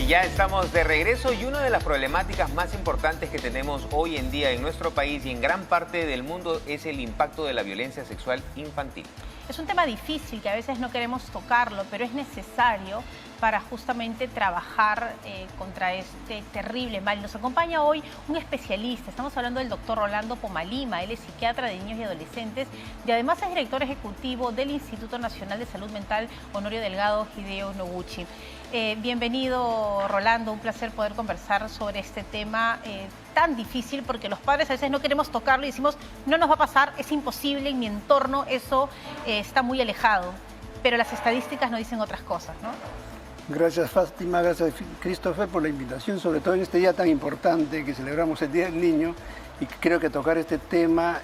Y ya estamos de regreso y una de las problemáticas más importantes que tenemos hoy en día en nuestro país y en gran parte del mundo es el impacto de la violencia sexual infantil. Es un tema difícil que a veces no queremos tocarlo, pero es necesario para justamente trabajar contra este terrible mal. Nos acompaña hoy un especialista, estamos hablando del doctor Rolando Pomalima, él es psiquiatra de niños y adolescentes y además es director ejecutivo del Instituto Nacional de Salud Mental Honorio Delgado Hideo Noguchi. Bienvenido, Rolando, un placer poder conversar sobre este tema tan difícil, porque los padres a veces no queremos tocarlo y decimos, no nos va a pasar, es imposible, en mi entorno eso está muy alejado, pero las estadísticas nos dicen otras cosas, ¿no? Gracias, Fátima, gracias, Christopher, por la invitación, sobre todo en este día tan importante que celebramos el Día del Niño, y creo que tocar este tema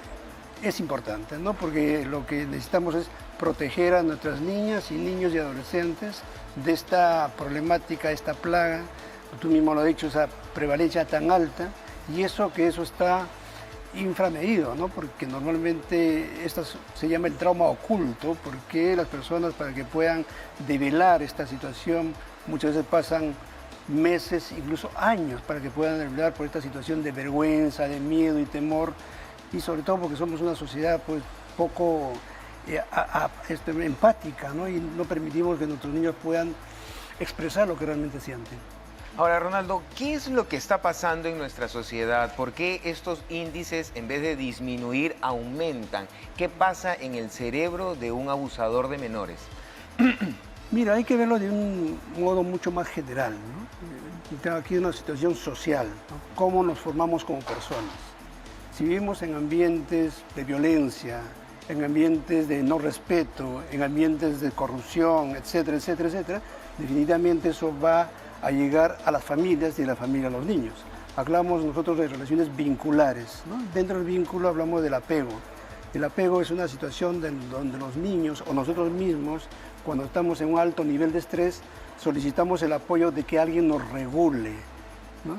es importante, ¿no? Porque lo que necesitamos es proteger a nuestras niñas y niños y adolescentes de esta problemática, esta plaga, tú mismo lo has dicho, esa prevalencia tan alta, y eso está inframedido, ¿no? Porque normalmente esto se llama el trauma oculto, porque las personas, para que puedan develar esta situación, muchas veces pasan meses, incluso años, para que puedan develar por esta situación de vergüenza, de miedo y temor, y sobre todo porque somos una sociedad pues poco empática, ¿no? Y no permitimos que nuestros niños puedan expresar lo que realmente sienten. Ahora, Ronaldo, ¿qué es lo que está pasando en nuestra sociedad? ¿Por qué estos índices, en vez de disminuir, aumentan? ¿Qué pasa en el cerebro de un abusador de menores? Mira, hay que verlo de un modo mucho más general, ¿no? Aquí hay una situación social, ¿no? Cómo nos formamos como personas. Si vivimos en ambientes de violencia, en ambientes de no respeto, en ambientes de corrupción, etcétera, etcétera, etcétera, definitivamente eso va a llegar a las familias y de la familia a los niños. Hablamos nosotros de relaciones vinculares, ¿no? Dentro del vínculo hablamos del apego. El apego es una situación donde los niños o nosotros mismos, cuando estamos en un alto nivel de estrés, solicitamos el apoyo de que alguien nos regule, ¿no?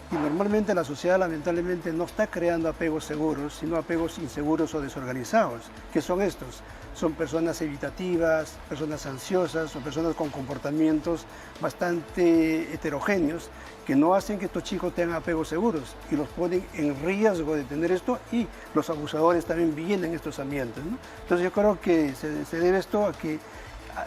Y normalmente la sociedad lamentablemente no está creando apegos seguros, sino apegos inseguros o desorganizados. ¿Qué son estos? Son personas evitativas, personas ansiosas o personas con comportamientos bastante heterogéneos que no hacen que estos chicos tengan apegos seguros y los ponen en riesgo de tener esto, y los abusadores también vienen en estos ambientes, ¿no? Entonces yo creo que se debe esto a que,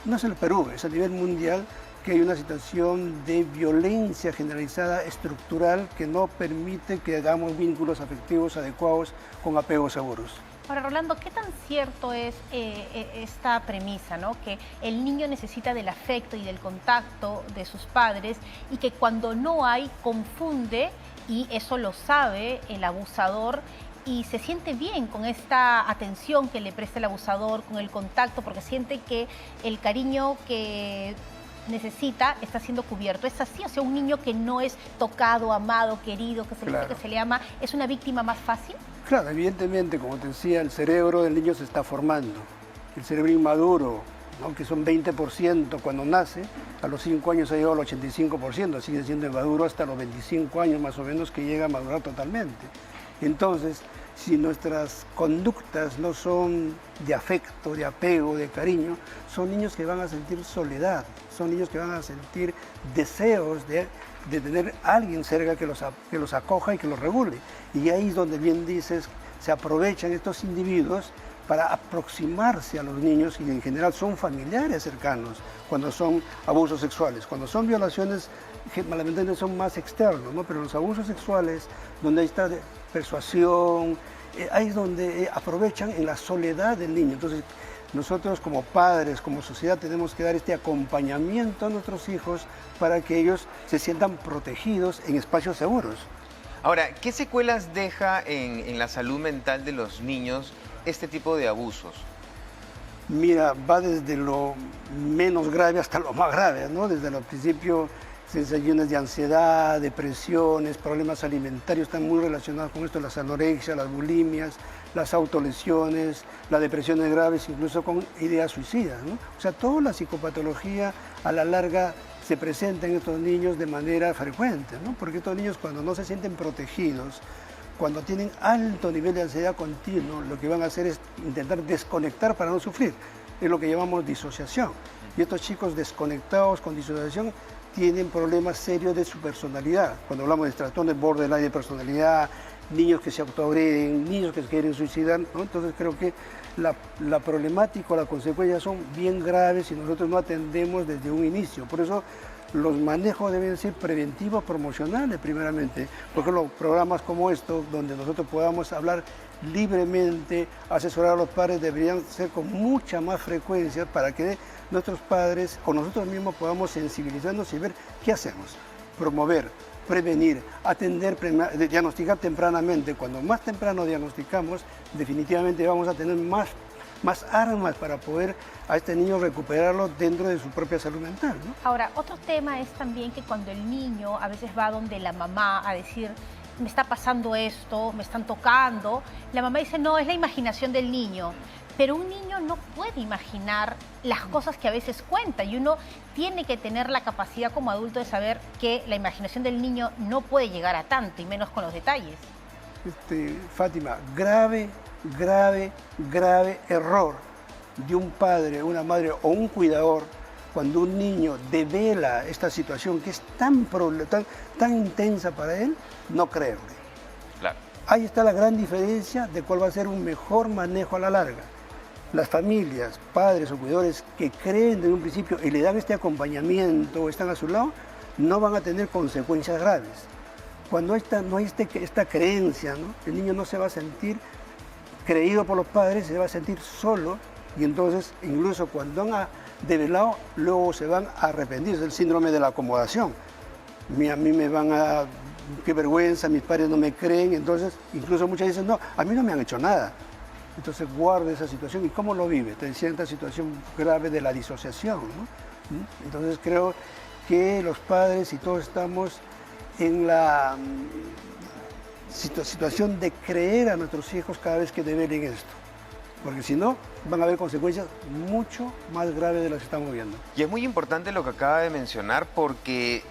no es en el Perú, es a nivel mundial, que hay una situación de violencia generalizada, estructural, que no permite que hagamos vínculos afectivos adecuados con apegos seguros. Ahora, Rolando, ¿qué tan cierto es esta premisa, ¿no? Que el niño necesita del afecto y del contacto de sus padres y que cuando no hay, confunde, y eso lo sabe el abusador, y se siente bien con esta atención que le presta el abusador, con el contacto, porque siente que el cariño que necesita está siendo cubierto? ¿Es así? O sea, un niño que no es tocado, amado, querido, que se le dice que se le ama, ¿es una víctima más fácil? Claro, evidentemente, como te decía, el cerebro del niño se está formando. El cerebro inmaduro, ¿no? Que son 20% cuando nace, a los 5 años ha llegado al 85%, sigue siendo inmaduro hasta los 25 años más o menos, que llega a madurar totalmente. Entonces, si nuestras conductas no son de afecto, de apego, de cariño, son niños que van a sentir soledad, son niños que van a sentir deseos de tener a alguien cerca que los acoja y que los regule. Y ahí es donde, bien dices, se aprovechan estos individuos para aproximarse a los niños, y en general son familiares cercanos cuando son abusos sexuales. Cuando son violaciones, lamentablemente son más externos, ¿no? Pero los abusos sexuales, donde hay esta persuasión, ahí es donde aprovechan en la soledad del niño. Entonces, nosotros como padres, como sociedad, tenemos que dar este acompañamiento a nuestros hijos para que ellos se sientan protegidos en espacios seguros. Ahora, ¿qué secuelas deja en la salud mental de los niños este tipo de abusos? Mira, va desde lo menos grave hasta lo más grave, ¿no? Desde el principio, sensaciones de ansiedad, depresiones, problemas alimentarios están muy relacionados con esto, las anorexias, las bulimias, las autolesiones, las depresiones graves, incluso con ideas suicidas, ¿no? O sea, toda la psicopatología a la larga se presenta en estos niños de manera frecuente, ¿no? Porque estos niños, cuando no se sienten protegidos, cuando tienen alto nivel de ansiedad continuo, lo que van a hacer es intentar desconectar para no sufrir. Es lo que llamamos disociación. Y estos chicos desconectados con disociación tienen problemas serios de su personalidad. Cuando hablamos de trastornos de borderline de personalidad, niños que se autoagreden, niños que se quieren suicidar, ¿no? Entonces creo que la problemática o las consecuencias son bien graves si nosotros no atendemos desde un inicio. Por eso los manejos deben ser preventivos, promocionales primeramente. Por ejemplo, programas como estos, donde nosotros podamos hablar libremente, asesorar a los padres, deberían ser con mucha más frecuencia para que nuestros padres o nosotros mismos podamos sensibilizarnos y ver qué hacemos. Promover, prevenir, atender, diagnosticar tempranamente. Cuando más temprano diagnosticamos, definitivamente vamos a tener más armas para poder a este niño recuperarlo dentro de su propia salud mental, ¿no? Ahora, otro tema es también que cuando el niño a veces va donde la mamá a decir, me está pasando esto, me están tocando, la mamá dice, no, es la imaginación del niño. Pero un niño no puede imaginar las cosas que a veces cuenta y uno tiene que tener la capacidad como adulto de saber que la imaginación del niño no puede llegar a tanto y menos con los detalles. Fátima, grave error de un padre, una madre o un cuidador cuando un niño devela esta situación que es tan intensa para él, no creerle. Claro. Ahí está la gran diferencia de cuál va a ser un mejor manejo a la larga. Las familias, padres o cuidadores que creen desde un principio y le dan este acompañamiento o están a su lado, no van a tener consecuencias graves. Cuando no hay esta creencia, ¿no? El niño no se va a sentir creído por los padres, se va a sentir solo y entonces incluso cuando han develado, luego se van a arrepentir. Es el síndrome de la acomodación. A mí me van a... qué vergüenza, mis padres no me creen, entonces incluso muchas dicen, no, a mí no me han hecho nada. Entonces guarda esa situación. ¿Y cómo lo vive? Te decía esta situación grave de la disociación, ¿no? Entonces creo que los padres y todos estamos en la situación de creer a nuestros hijos cada vez que develen esto. Porque si no, van a haber consecuencias mucho más graves de las que estamos viendo. Y es muy importante lo que acaba de mencionar porque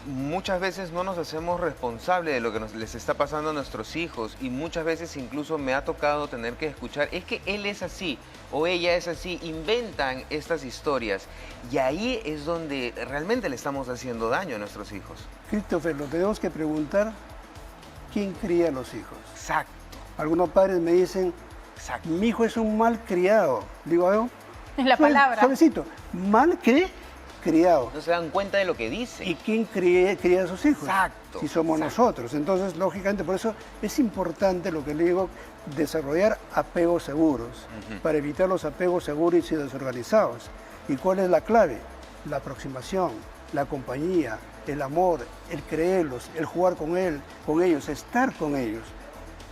muchas veces no nos hacemos responsables de lo que les está pasando a nuestros hijos y muchas veces incluso me ha tocado tener que escuchar, es que él es así o ella es así, inventan estas historias y ahí es donde realmente le estamos haciendo daño a nuestros hijos. Christopher, lo tenemos que preguntar, ¿quién cría a los hijos? Exacto. Algunos padres me dicen, Exacto. Mi hijo es un mal criado. Digo, Es la palabra. Suavecito, mal criado. No se dan cuenta de lo que dicen. ¿Y quién cría a sus hijos? Exacto. Si somos nosotros. Entonces, lógicamente, por eso es importante lo que le digo, desarrollar apegos seguros, para evitar los apegos seguros y desorganizados. ¿Y cuál es la clave? La aproximación, la compañía, el amor, el creerlos, el jugar con ellos, estar con ellos.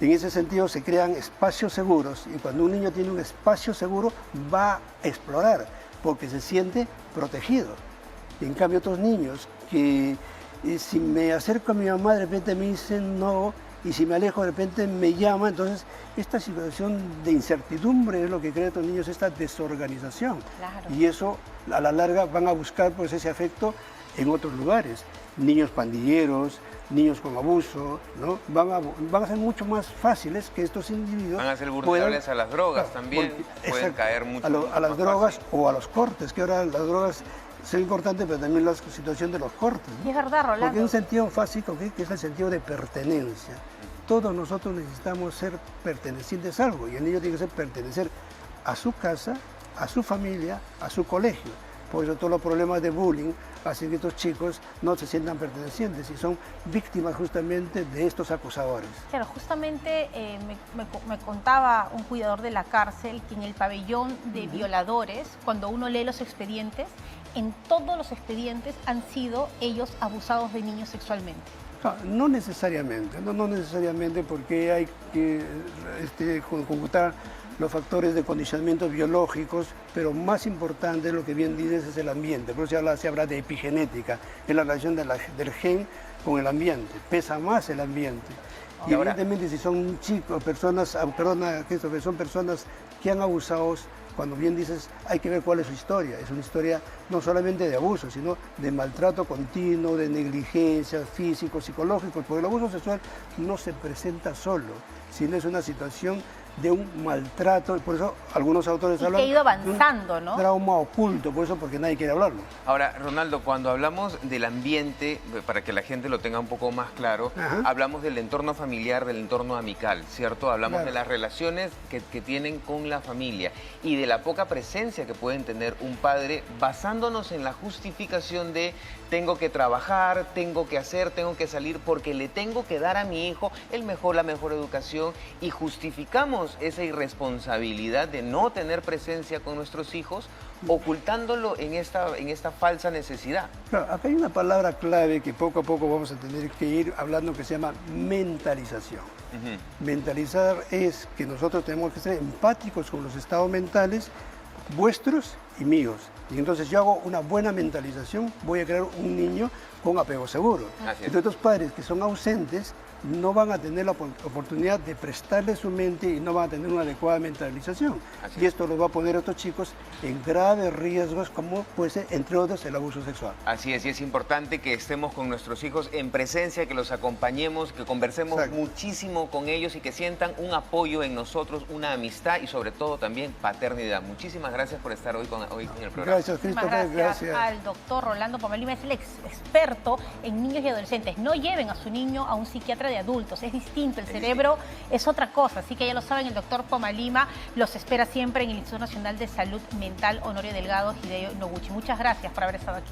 En ese sentido se crean espacios seguros y cuando un niño tiene un espacio seguro va a explorar porque se siente protegido. En cambio otros niños que si me acerco a mi mamá de repente me dicen no y si me alejo de repente me llama, entonces esta situación de incertidumbre es lo que crea a estos niños, esta desorganización. Claro. Y eso a la larga van a buscar pues ese afecto en otros lugares, niños pandilleros, niños con abuso, ¿no? van a ser mucho más fáciles que estos individuos van a ser vulnerables a las drogas también, pueden caer mucho a las drogas fácil. o a los cortes, que ahora las drogas son importantes, pero también la situación de los cortes, ¿no? Y es verdad, Rolando. Porque hay un sentido básico que es el sentido de pertenencia. Todos nosotros necesitamos ser pertenecientes a algo y el niño tiene que ser pertenecer a su casa, a su familia, a su colegio. Por eso todos los problemas de bullying hacen que estos chicos no se sientan pertenecientes y son víctimas justamente de estos acosadores. Claro, justamente me contaba un cuidador de la cárcel que en el pabellón de violadores, cuando uno lee los expedientes, en todos los expedientes han sido ellos abusados de niños sexualmente. No necesariamente, no necesariamente porque hay que computar los factores de condicionamiento biológicos, pero más importante, lo que bien dices, es el ambiente. Por eso se habla de epigenética, es la relación del gen con el ambiente, pesa más el ambiente. Y ahora, evidentemente si son chicos, Christopher, son personas que han abusado, cuando bien dices, hay que ver cuál es su historia. Es una historia no solamente de abuso, sino de maltrato continuo, de negligencia, físico, psicológico, porque el abuso sexual no se presenta solo, sino es una situación de un maltrato, y por eso algunos autores Y hablan que ha ido de un avanzando, ¿no? trauma oculto, por eso porque nadie quiere hablarlo. Ahora, Ronaldo, cuando hablamos del ambiente, para que la gente lo tenga un poco más claro, Ajá. hablamos del entorno familiar, del entorno amical, ¿cierto? Hablamos Claro. de las relaciones que tienen con la familia y de la poca presencia que pueden tener un padre basándonos en la justificación de tengo que trabajar, tengo que hacer, tengo que salir porque le tengo que dar a mi hijo la mejor educación y justificamos esa irresponsabilidad de no tener presencia con nuestros hijos ocultándolo en esta falsa necesidad. Claro, acá hay una palabra clave que poco a poco vamos a tener que ir hablando que se llama mentalización. Ujú. Mentalizar es que nosotros tenemos que ser empáticos con los estados mentales vuestros y míos. Y entonces yo hago una buena mentalización, voy a crear un niño con apego seguro. Así es. Entonces estos padres que son ausentes no van a tener la oportunidad de prestarle su mente y no van a tener una adecuada mentalización. Así Y es. esto los va a poner a estos chicos en graves riesgos como puede ser, entre otros, el abuso sexual. Así es, y es importante que estemos con nuestros hijos en presencia, que los acompañemos, que conversemos Exacto. muchísimo con ellos y que sientan un apoyo en nosotros, una amistad y sobre todo también paternidad. Muchísimas gracias por estar hoy en el programa. Gracias, Muchísimas Christopher. gracias al doctor Rolando Pomalima, es el experto en niños y adolescentes. No lleven a su niño a un psiquiatra de adultos, es distinto, el cerebro es otra cosa. Así que ya lo saben, el doctor Pomalima los espera siempre en el Instituto Nacional de Salud Mental Honorio Delgado Hideo Noguchi. Muchas gracias por haber estado aquí.